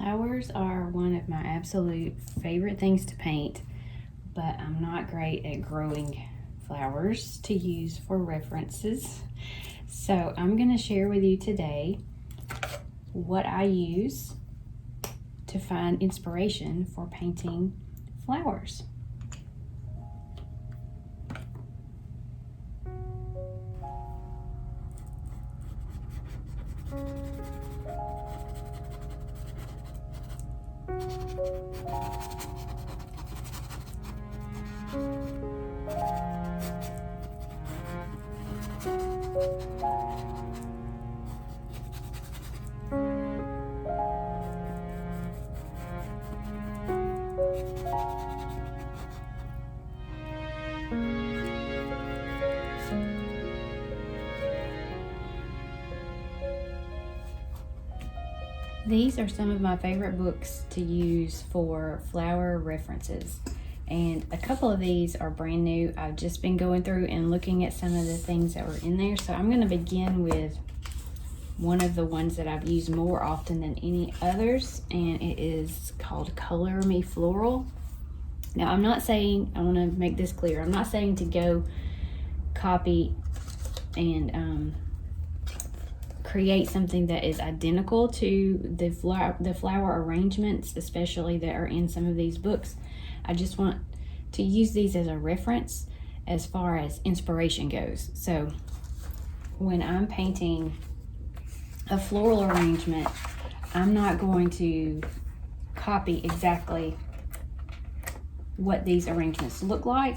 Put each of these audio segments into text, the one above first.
Flowers are one of my absolute favorite things to paint, but I'm not great at growing flowers to use for references. So I'm going to share with you today what I use to find inspiration for painting flowers. These are some of my favorite books to use for flower references, and a couple of these are brand new. I've just been going through and looking at some of the things that were in there, so I'm going to begin with one of the ones that I've used more often than any others, and it is called Color Me Floral. Now, I'm not saying, I want to make this clear, I'm not saying to go copy and create something that is identical to the flower arrangements, especially that are in some of these books. I just want to use these as a reference as far as inspiration goes. So when I'm painting a floral arrangement, I'm not going to copy exactly what these arrangements look like.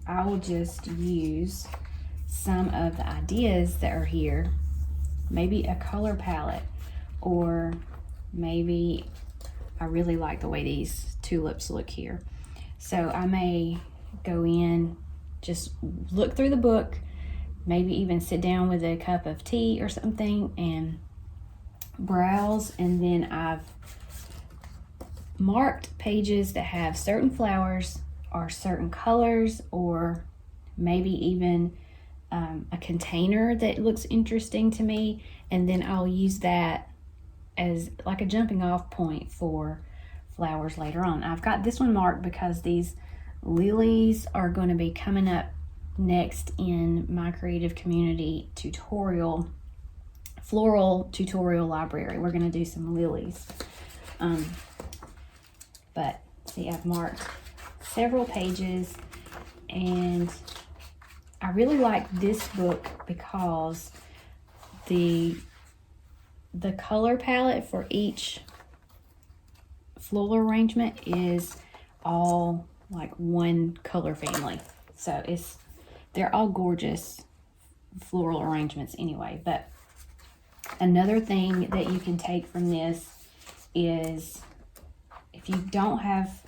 I will just use some of the ideas that are here, maybe a color palette, or maybe I really like the way these tulips look here. So I may go in, just look through the book, maybe even sit down with a cup of tea or something and browse, and then I've marked pages that have certain flowers or certain colors, or maybe even a container that looks interesting to me, and then I'll use that as like a jumping off point for flowers later on. I've got this one marked because these lilies are going to be coming up next in my creative community tutorial, floral tutorial library. We're going to do some lilies. But see, I've marked several pages, and I really like this book because the color palette for each floral arrangement is all like one color family. So they're all gorgeous floral arrangements anyway. But another thing that you can take from this is, if you don't have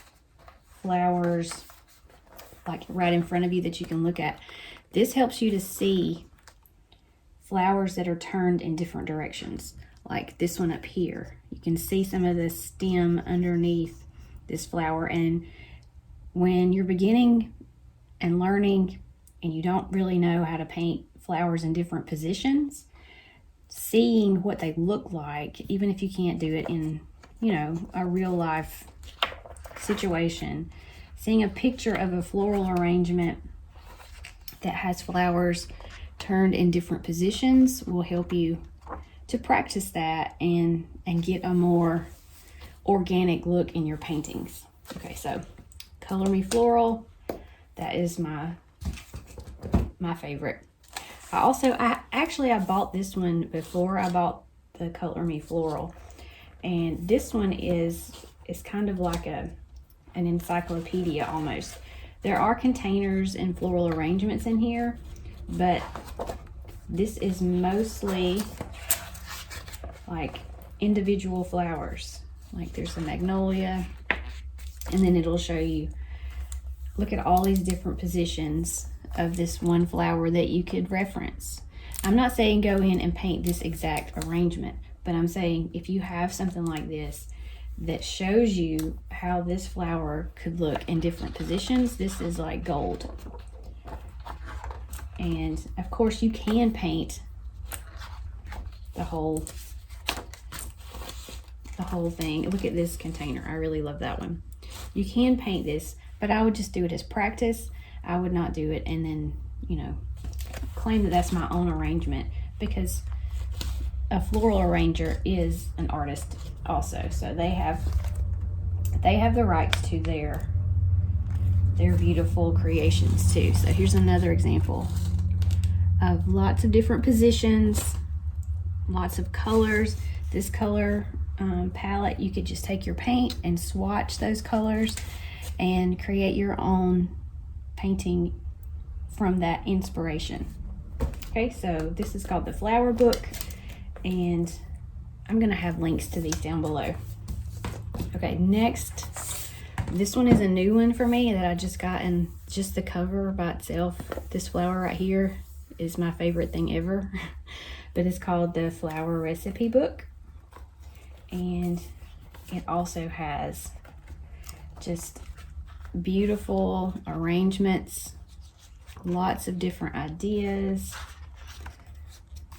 flowers like right in front of you that you can look at, this helps you to see flowers that are turned in different directions. Like this one up here, you can see some of the stem underneath this flower. And when you're beginning and learning and you don't really know how to paint flowers in different positions, seeing what they look like, even if you can't do it in, you know, a real life situation, seeing a picture of a floral arrangement that has flowers turned in different positions will help you to practice that and get a more organic look in your paintings. Okay, so Color Me Floral, that is my favorite. I bought this one before I bought the Color Me Floral, and this one is kind of like an encyclopedia almost. There are containers and floral arrangements in here, but this is mostly like individual flowers. Like there's a magnolia, and then it'll show you, look at all these different positions of this one flower that you could reference. I'm not saying go in and paint this exact arrangement, but I'm saying if you have something like this that shows you how this flower could look in different positions, this is like gold. And of course you can paint the whole the whole thing. Look at this container. I really love that one. You can paint this, but I would just do it as practice. I would not do it and then, you know, claim that that's my own arrangement, because a floral arranger is an artist also. So they have the rights to their beautiful creations too. So here's another example of lots of different positions, lots of colors. This color palette, you could just take your paint and swatch those colors and create your own painting from that inspiration. Okay, so this is called the Flower Book, and I'm gonna have links to these down below. Okay, next, this one is a new one for me that I just got, and just the cover by itself, this flower right here is my favorite thing ever. But it's called the Flower Recipe Book, and it also has just beautiful arrangements, lots of different ideas,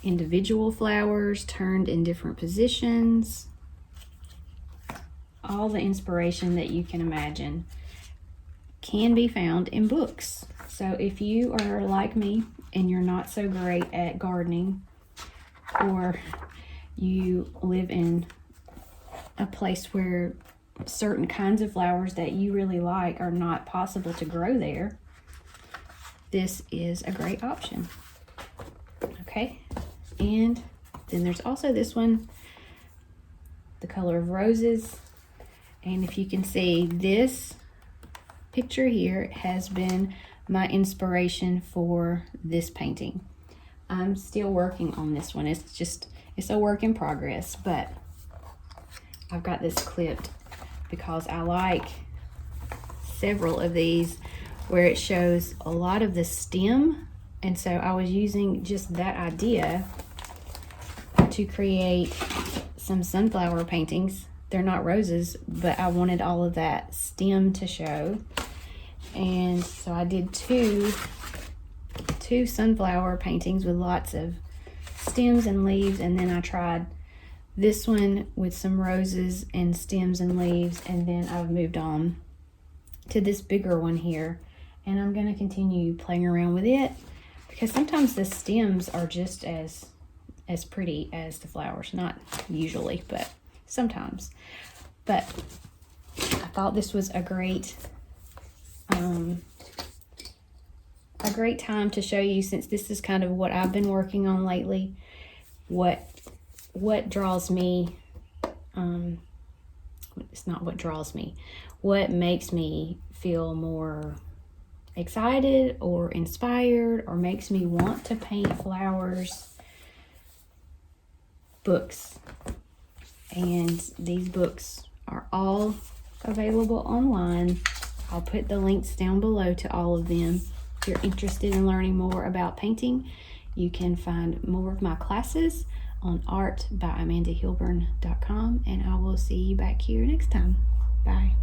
individual flowers turned in different positions, all the inspiration that you can imagine can be found in books. So if you are like me and you're not so great at gardening, or you live in a place where certain kinds of flowers that you really like are not possible to grow there, this is a great option. Okay, and then there's also this one, the color of roses. And if you can see, this picture here has been my inspiration for this painting. I'm still working on this one. It's a work in progress, but I've got this clipped because I like several of these where it shows a lot of the stem. And so I was using just that idea to create some sunflower paintings. They're not roses, but I wanted all of that stem to show. And so I did two sunflower paintings with lots of stems and leaves, and then I tried this one with some roses and stems and leaves, and then I've moved on to this bigger one here, and I'm going to continue playing around with it, because sometimes the stems are just as pretty as the flowers. Not usually, but sometimes. But I thought this was a great time to show you, since this is kind of what I've been working on lately, what draws me. It's not what draws me, what makes me feel more excited or inspired or makes me want to paint flowers. Books. And these books are all available online. I'll put the links down below to all of them. If you're interested in learning more about painting, you can find more of my classes on artbyamandahilburn.com, and I will see you back here next time. Bye.